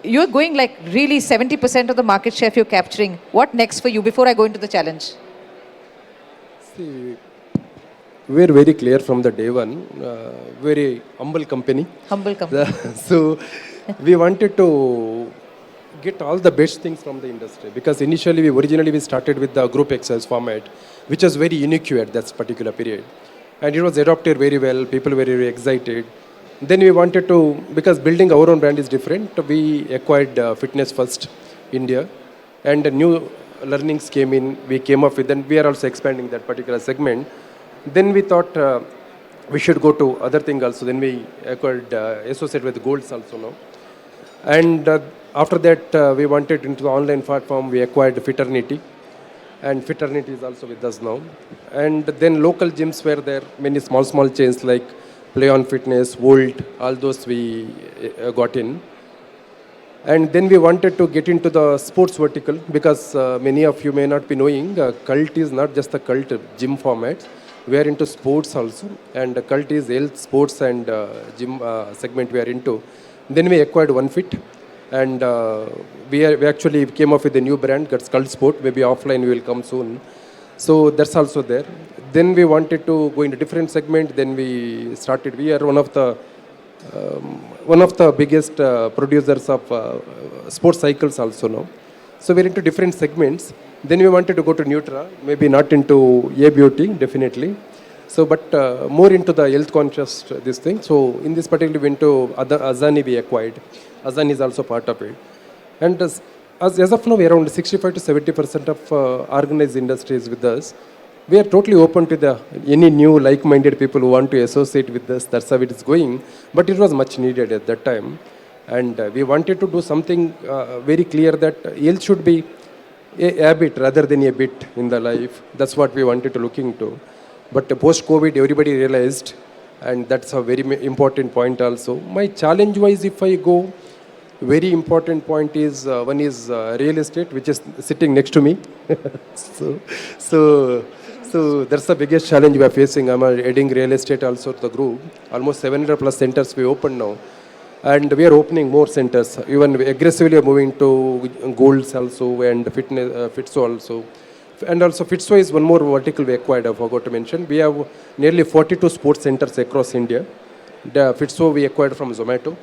You're going like really 70% of the market share you're capturing. What next for you before I go into the challenge? See, we're very clear from the day one, very humble company. Humble company. So we wanted to get all the best things from the industry because initially we started with the group exercise format, which was very unique at that particular period. And it was adopted very well, people were very excited. Then we wanted to, because building our own brand is different, we acquired Fitness First India and new learnings came in, we came up with, and we are also expanding that particular segment. Then we thought we should go to other thing also. Then we acquired associate with Golds also now. And after that, we wanted into the online platform, we acquired Fiternity. And Fiternity is also with us now. And then local gyms were there, many small chains like Play on Fitness, Volt, all those we got in. And then we wanted to get into the sports vertical because many of you may not be knowing, Cult is not just a cult gym format. We are into sports also. And Cult is health, sports and gym segment we are into. Then we acquired OneFit. And we actually came up with a new brand, that's Cult Sport. Maybe offline we will come soon. So that's also there. Then we wanted to go into different segment. Then we started. We are one of the biggest producers of sports cycles also now. So we're into different segments. Then we wanted to go to Nutra, maybe not into beauty, definitely. So, but more into the health conscious this thing. So in this particular we went to Azani we acquired. Azani is also part of it. And as of now, around 65 to 70% of organized industries with us. We are totally open to any new like-minded people who want to associate with us. That's how it is going. But it was much needed at that time. And we wanted to do something very clear that health should be a habit rather than a bit in the life. That's what we wanted to look into. But post-COVID, everybody realized, and that's a very important point also. My challenge-wise, if I go, very important point is, one is real estate, which is sitting next to me. So that's the biggest challenge we are facing. I'm adding real estate also to the group. Almost 700 plus centers we open now. And we are opening more centers. Even aggressively are moving to Golds also and Fitso also. And also Fitsway is one more vertical we acquired, I forgot to mention. We have nearly 42 sports centers across India. The Fitsway we acquired from Zomato.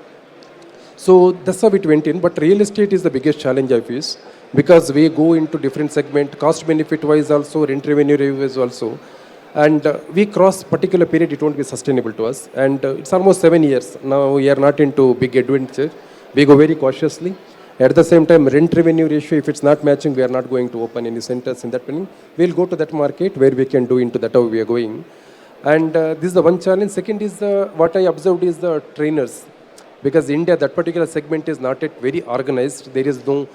So that's how it went in. But real estate is the biggest challenge I face because we go into different segment, cost benefit wise also, rent revenue wise also. And we cross particular period, it won't be sustainable to us. And it's almost 7 years. Now we are not into big adventure. We go very cautiously. At the same time, rent revenue ratio, if it's not matching, we are not going to open any centers in that planning. We'll go to that market where we can do into that how we are going. And this is the one challenge. Second is what I observed is the trainers. Because India, that particular segment is not yet very organized. There is no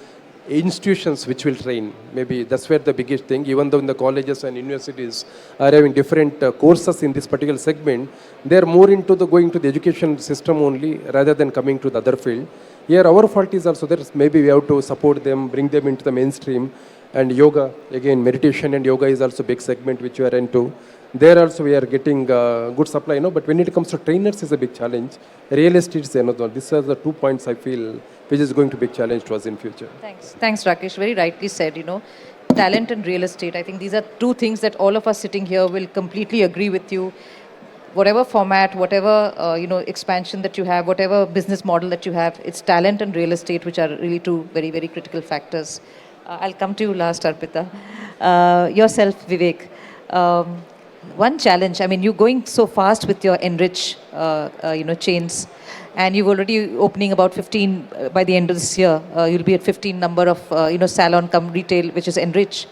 institutions which will train. Maybe that's where the biggest thing, even though in the colleges and universities are having different courses in this particular segment, they are more into the going to the education system only rather than coming to the other field. Here our fault is also there. Maybe we have to support them, bring them into the mainstream. And yoga, again, meditation and yoga is also a big segment which we are into. There also we are getting good supply, but when it comes to trainers is a big challenge. Real estate is another one. These are the 2 points I feel which is going to be a challenge to us in future. Thanks, Rakesh. Very rightly said, talent and real estate. I think these are two things that all of us sitting here will completely agree with you. Whatever format, whatever, expansion that you have, whatever business model that you have, it's talent and real estate which are really two very, very critical factors. I'll come to you last, Arpita. Yourself, Vivek. One challenge, you're going so fast with your Enrich, chains, and you've already opening about 15 by the end of this year. You'll be at 15 number of, salon come retail, which is Enrich.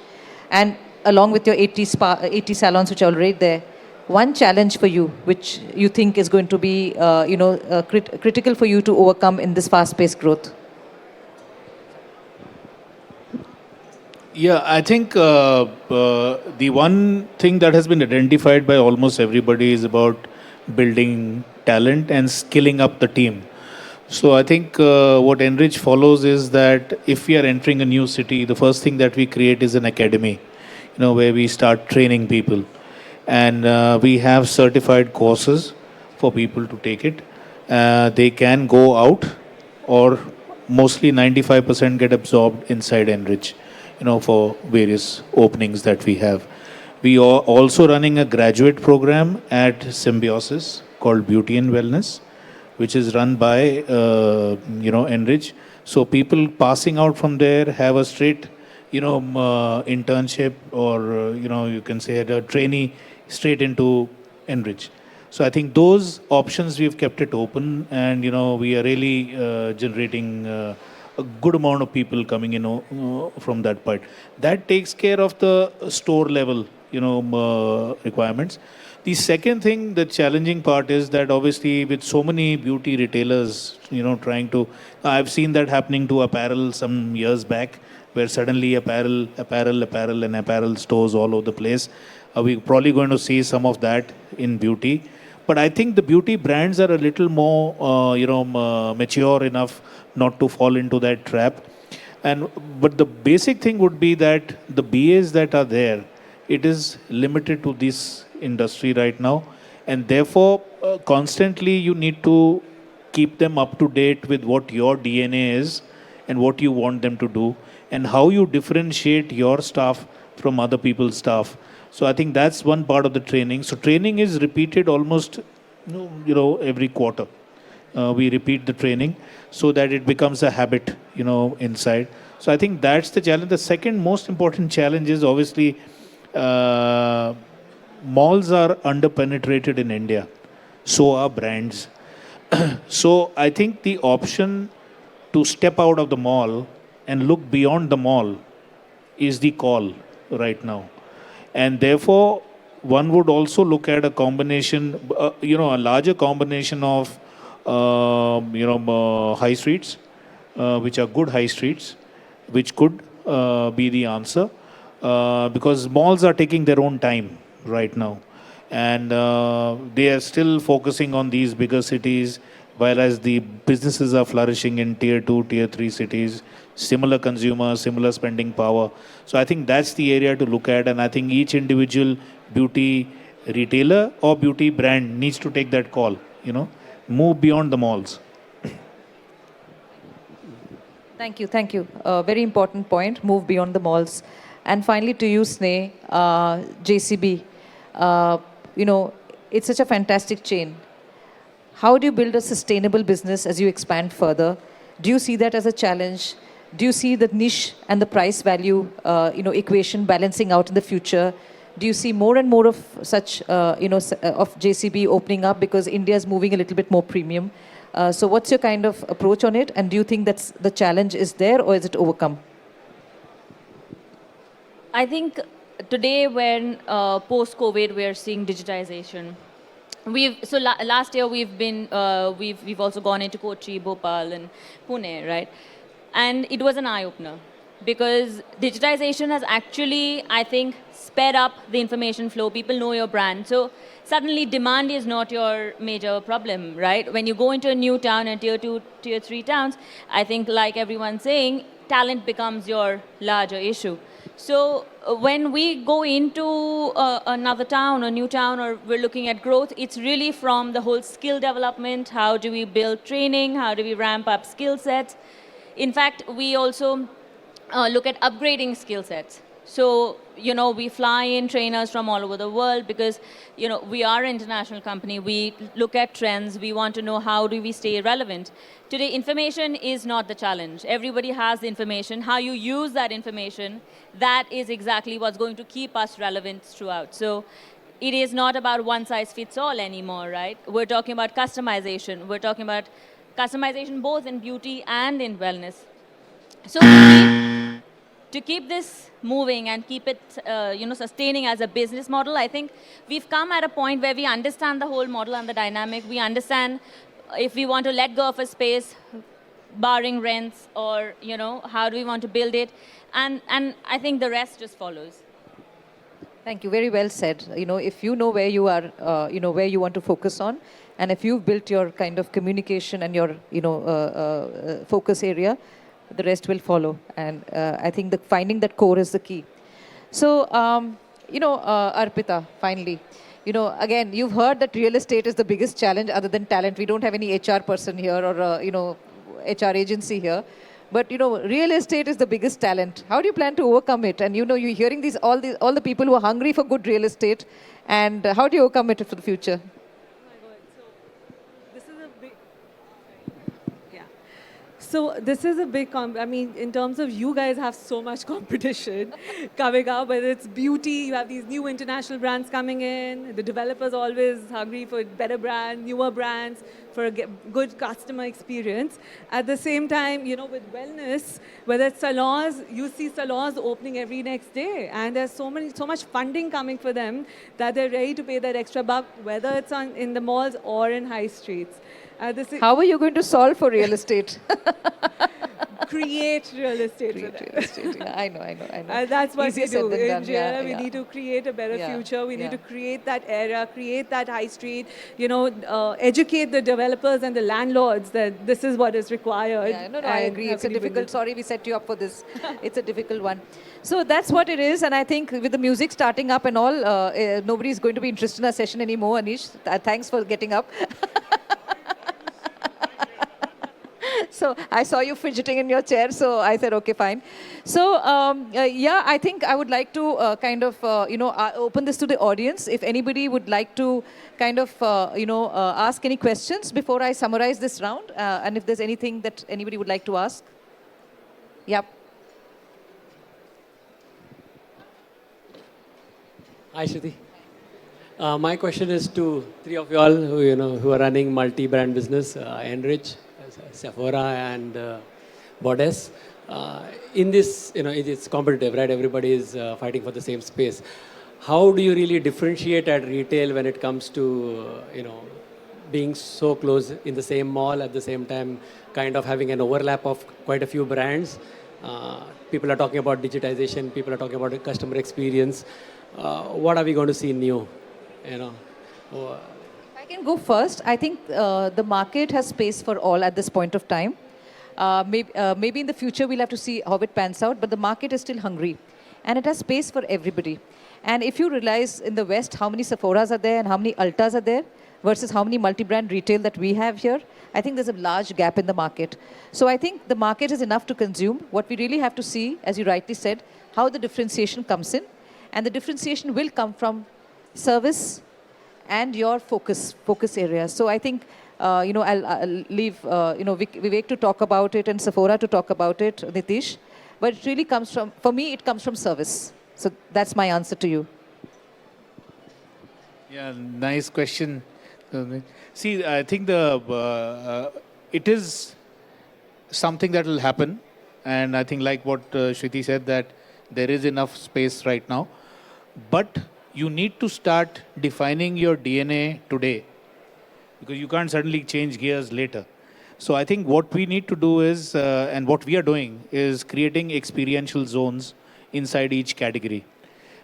And along with your 80 salons which are already there. One challenge for you, which you think is going to be, critical for you to overcome in this fast-paced growth? Yeah, I think the one thing that has been identified by almost everybody is about building talent and skilling up the team. So I think what Enrich follows is that if we are entering a new city, the first thing that we create is an academy, where we start training people. And we have certified courses for people to take it. They can go out or mostly 95% get absorbed inside Enrich, for various openings that we have. We are also running a graduate program at Symbiosis called Beauty and Wellness, which is run by, Enrich. So people passing out from there have a straight, internship or, you can say a trainee straight into Enrich. So I think those options we've kept it open, and we are really generating a good amount of people coming in from that part. That takes care of the store level requirements. The second thing, the challenging part is that obviously with so many beauty retailers, trying to, I've seen that happening to apparel some years back, where suddenly apparel and apparel stores all over the place. We're probably going to see some of that in beauty. But I think the beauty brands are a little more, mature enough not to fall into that trap. But the basic thing would be that the BAs that are there, it is limited to this industry right now. And therefore, constantly you need to keep them up to date with what your DNA is and what you want them to do and how you differentiate your staff from other people's staff. So I think that's one part of the training. So training is repeated almost, every quarter. We repeat the training so that it becomes a habit, inside. So I think that's the challenge. The second most important challenge is obviously malls are underpenetrated in India. So are brands. So I think the option to step out of the mall and look beyond the mall is the call right now. And therefore, one would also look at a combination, a larger combination of, high streets, which are good high streets, which could be the answer. Because malls are taking their own time right now. And they are still focusing on these bigger cities, whereas the businesses are flourishing in tier 2, tier 3 cities, similar consumers, similar spending power. So I think that's the area to look at, and I think each individual beauty retailer or beauty brand needs to take that call, move beyond the malls. Thank you. Very important point, move beyond the malls. And finally, to you, Sneh, JCB, you know, it's such a fantastic chain. How do you build a sustainable business as you expand further? Do you see that as a challenge? Do you see the niche and the price value, equation balancing out in the future? Do you see more and more of such, of JCB opening up because India is moving a little bit more premium? So what's your kind of approach on it? And do you think that's the challenge is there or is it overcome? I think today when post-COVID we're seeing digitization. Last year we've also gone into Kochi, Bhopal and Pune, right? And it was an eye-opener because digitization has actually, I think, sped up the information flow. People know your brand. So suddenly demand is not your major problem, right? When you go into a new town and tier 2, tier 3 towns, I think like everyone's saying, talent becomes your larger issue. So when we go into another town, a new town, or we're looking at growth, it's really from the whole skill development. How do we build training? How do we ramp up skill sets? In fact, we also look at upgrading skill sets. So, we fly in trainers from all over the world because, we are an international company. We look at trends. We want to know how do we stay relevant. Today, information is not the challenge. Everybody has the information. How you use that information, that is exactly what's going to keep us relevant throughout. So it is not about one size fits all anymore, right? We're talking about customization. We're talking about customization both in beauty and in wellness. So to keep this moving and keep it, sustaining as a business model, I think we've come at a point where we understand the whole model and the dynamic. We understand if we want to let go of a space, barring rents, or, how do we want to build it? And I think the rest just follows. Thank you. Very well said. If you know where you are, where you want to focus on, and if you've built your kind of communication and your, focus area, the rest will follow. And I think finding that core is the key. So, Arpita, finally, again, you've heard that real estate is the biggest challenge other than talent. We don't have any HR person here or, HR agency here. But, real estate is the biggest talent. How do you plan to overcome it? And, you're hearing all the people who are hungry for good real estate. And how do you overcome it for the future? So this is a big, in terms of you guys have so much competition coming up, whether it's beauty, you have these new international brands coming in, the developers always hungry for better brands, newer brands, for a good customer experience. At the same time, with wellness, whether it's salons, you see salons opening every next day, and there's so much funding coming for them that they're ready to pay that extra buck, whether it's in the malls or in high streets. How are you going to solve for real estate? Create real estate. Yeah, I know. And that's what Easier we do. said than In done. Jira, we need to create a better future. We need to create that area, create that high street, educate the developers and the landlords that this is what is required. Yeah, no, I agree. It's a difficult, sorry we set you up for this. It's a difficult one. So that's what it is. And I think with the music starting up and all, nobody's going to be interested in our session anymore, Anish. Thanks for getting up. So I saw you fidgeting in your chair, so I said, okay, fine. So, I think I would like to open this to the audience. If anybody would like to ask any questions before I summarize this round, and if there's anything that anybody would like to ask. Yep. Hi, Shriti. My question is to three of you all who are running multi-brand business, Enrich, Sephora, and Bodice. In this, it's competitive, right? Everybody is fighting for the same space. How do you really differentiate at retail when it comes to, being so close in the same mall at the same time, kind of having an overlap of quite a few brands? People are talking about digitization. People are talking about customer experience. What are we going to see new? I can go first. I think the market has space for all at this point of time. Maybe in the future we'll have to see how it pans out, but the market is still hungry. And it has space for everybody. And if you realize in the West how many Sephoras are there and how many Ultas are there, versus how many multi-brand retail that we have here, I think there's a large gap in the market. So I think the market is enough to consume. What we really have to see, as you rightly said, how the differentiation comes in. And the differentiation will come from service and your focus areas. So I think, I'll leave, Vivek to talk about it and Sephora to talk about it, Nitesh. But it really comes from, for me, it comes from service. So that's my answer to you. Yeah, nice question. See, I think it is something that will happen, and I think like what Shriti said, that there is enough space right now, but you need to start defining your DNA today, because you can't suddenly change gears later. So I think what we need to do is, and what we are doing, is creating experiential zones inside each category.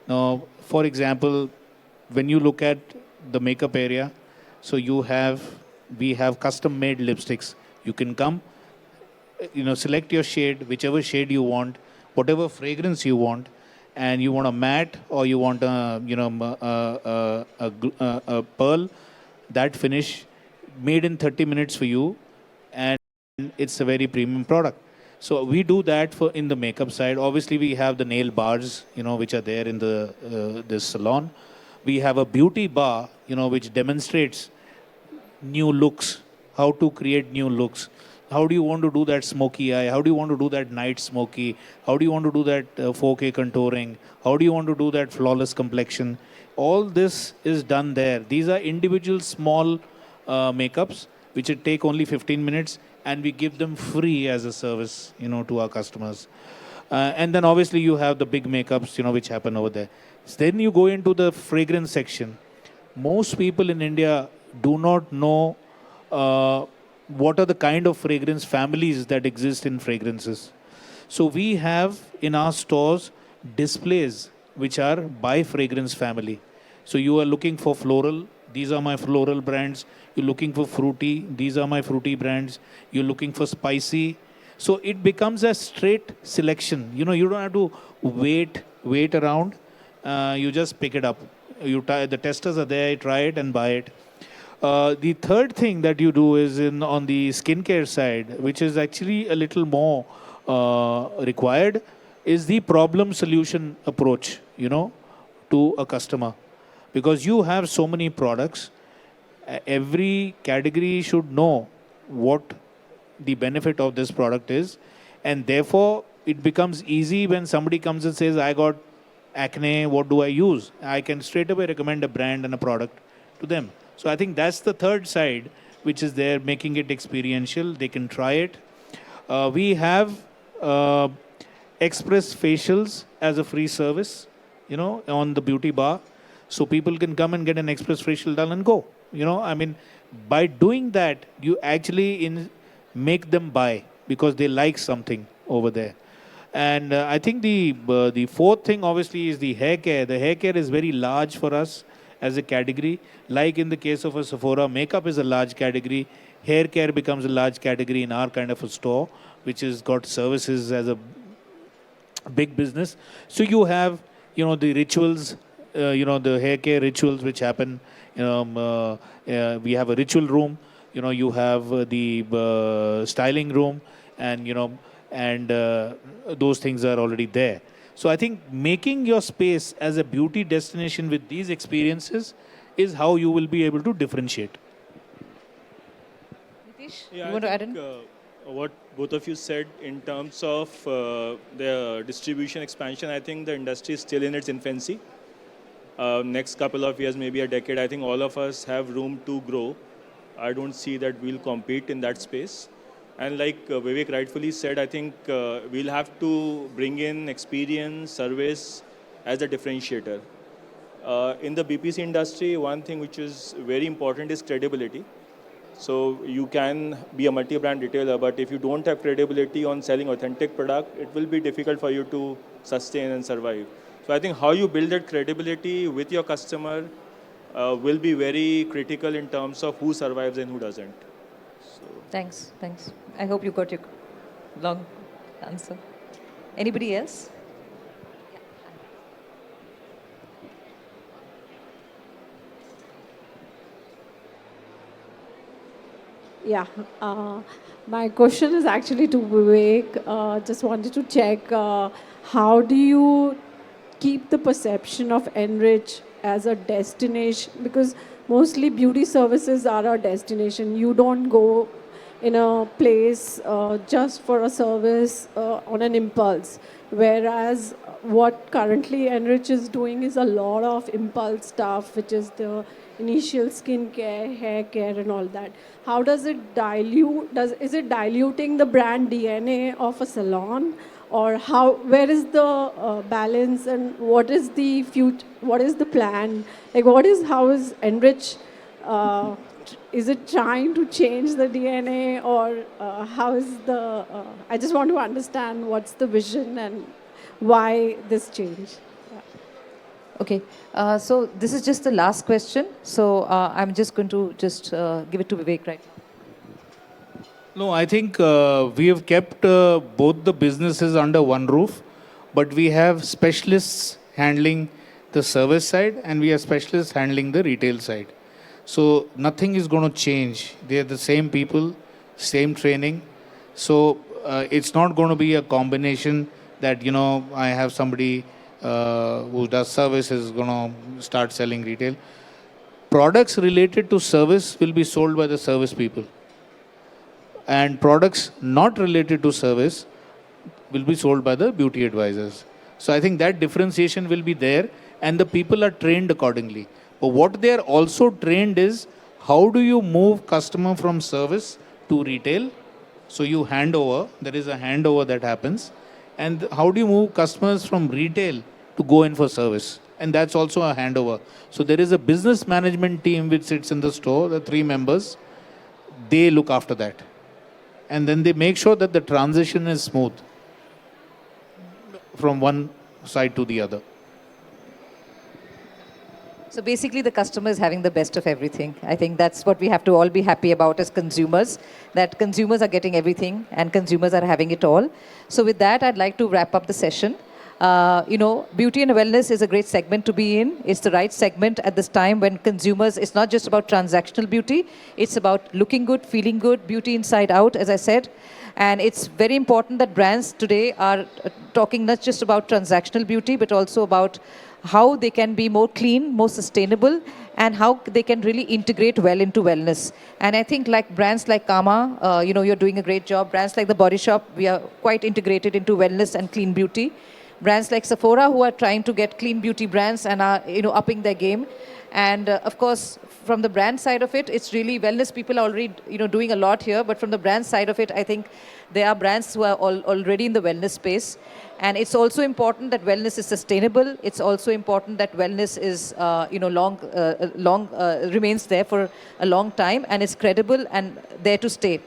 Now, for example, when you look at the makeup area, so we have custom-made lipsticks. You can come, select your shade, whichever shade you want, whatever fragrance you want, and you want a matte or you want a pearl, that finish made in 30 minutes for you, and it's a very premium product. So we do that for in the makeup side. Obviously, we have the nail bars, which are there in the this salon. We have a beauty bar, which demonstrates new looks, how to create new looks. How do you want to do that smoky eye? How do you want to do that night smoky? How do you want to do that 4K contouring? How do you want to do that flawless complexion? All this is done there. These are individual small makeups, which would take only 15 minutes, and we give them free as a service, to our customers. And then obviously you have the big makeups, which happen over there. Then you go into the fragrance section. Most people in India do not know what are the kind of fragrance families that exist in fragrances. So we have in our stores displays which are by fragrance family. So you are looking for floral, these are my floral brands. You're looking for fruity, these are my fruity brands. You're looking for spicy. So it becomes a straight selection. You don't have to wait around. You just pick it up. The testers are there, you try it and buy it. The third thing that you do is on the skincare side, which is actually a little more required, is the problem solution approach, to a customer. Because you have so many products, every category should know what the benefit of this product is. And therefore, it becomes easy when somebody comes and says, I got acne, what do I use? I can straight away recommend a brand and a product to them. So I think that's the third side, which is there, making it experiential. They can try it. We have express facials as a free service, on the beauty bar. So people can come and get an express facial done and go. By doing that, you actually make them buy because they like something over there. And I think the fourth thing, obviously, is the hair care. The hair care is very large for us as a category. Like in the case of a Sephora, makeup is a large category. Hair care becomes a large category in our kind of a store, which has got services as a big business. So you have, the rituals, the hair care rituals which happen. We have a ritual room. You have the styling room, and those things are already there. So I think making your space as a beauty destination with these experiences is how you will be able to differentiate. Nitesh, Yeah, you want to add in? What both of you said in terms of the distribution expansion, I think the industry is still in its infancy. Next couple of years, maybe a decade, I think all of us have room to grow. I don't see that we'll compete in that space. And like Vivek rightfully said, I think we'll have to bring in experience, service as a differentiator. In the BPC industry, one thing which is very important is credibility. So you can be a multi-brand retailer, but if you don't have credibility on selling authentic product, it will be difficult for you to sustain and survive. So I think how you build that credibility with your customer will be very critical in terms of who survives and who doesn't. Thanks. I hope you got your long answer. Anybody else? Yeah. My question is actually to Vivek. Just wanted to check how do you keep the perception of Enrich as a destination? Because mostly beauty services are a destination. You don't go in a place just for a service on an impulse. Whereas what currently Enrich is doing is a lot of impulse stuff, which is the initial skincare, hair care, and all that. How does it dilute? Is it diluting the brand DNA of a salon, or how? Where is the balance, and what is the future? What is the plan? Like, how is Enrich? Is it trying to change the DNA, or how is the? I just want to understand what's the vision and why this change. Okay, so this is just the last question. So I'm just going to give it to Vivek right now. No, I think we have kept both the businesses under one roof, but we have specialists handling the service side and we have specialists handling the retail side. So nothing is going to change. They are the same people, same training. So it's not going to be a combination that, I have somebody who does service is going to start selling retail. Products related to service will be sold by the service people. And products not related to service will be sold by the beauty advisors. So I think that differentiation will be there and the people are trained accordingly. But what they are also trained is how do you move customer from service to retail? So you hand over, there is a handover that happens. And how do you move customers from retail to go in for service? And that's also a handover. So there is a business management team which sits in the store, the 3 members. They look after that. And then they make sure that the transition is smooth from one side to the other. So basically, the customer is having the best of everything. I think that's what we have to all be happy about as consumers, that consumers are getting everything and consumers are having it all. So with that, I'd like to wrap up the session. Beauty and wellness is a great segment to be in. It's the right segment at this time when consumers, it's not just about transactional beauty, it's about looking good, feeling good, beauty inside out, as I said. And it's very important that brands today are talking not just about transactional beauty, but also about how they can be more clean, more sustainable, and how they can really integrate well into wellness. And I think like brands like Kama, you're doing a great job. Brands like The Body Shop, we are quite integrated into wellness and clean beauty. Brands like Sephora, who are trying to get clean beauty brands and are upping their game. And of course, from the brand side of it, it's really wellness. People are already doing a lot here. But from the brand side of it, I think there are brands who are already in the wellness space. And it's also important that wellness is sustainable. It's also important that wellness is remains there for a long time and is credible and there to stay.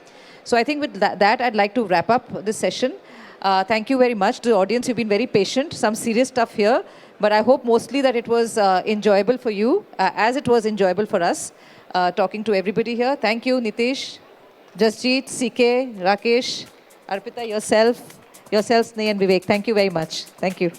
So I think with that, I'd like to wrap up this session. Thank you very much to the audience. You've been very patient. Some serious stuff here. But I hope mostly that it was enjoyable for you, as it was enjoyable for us, talking to everybody here. Thank you, Nitesh, Jasjeev, CK, Rakesh, Arpita, yourself, Sneh and Vivek. Thank you very much. Thank you.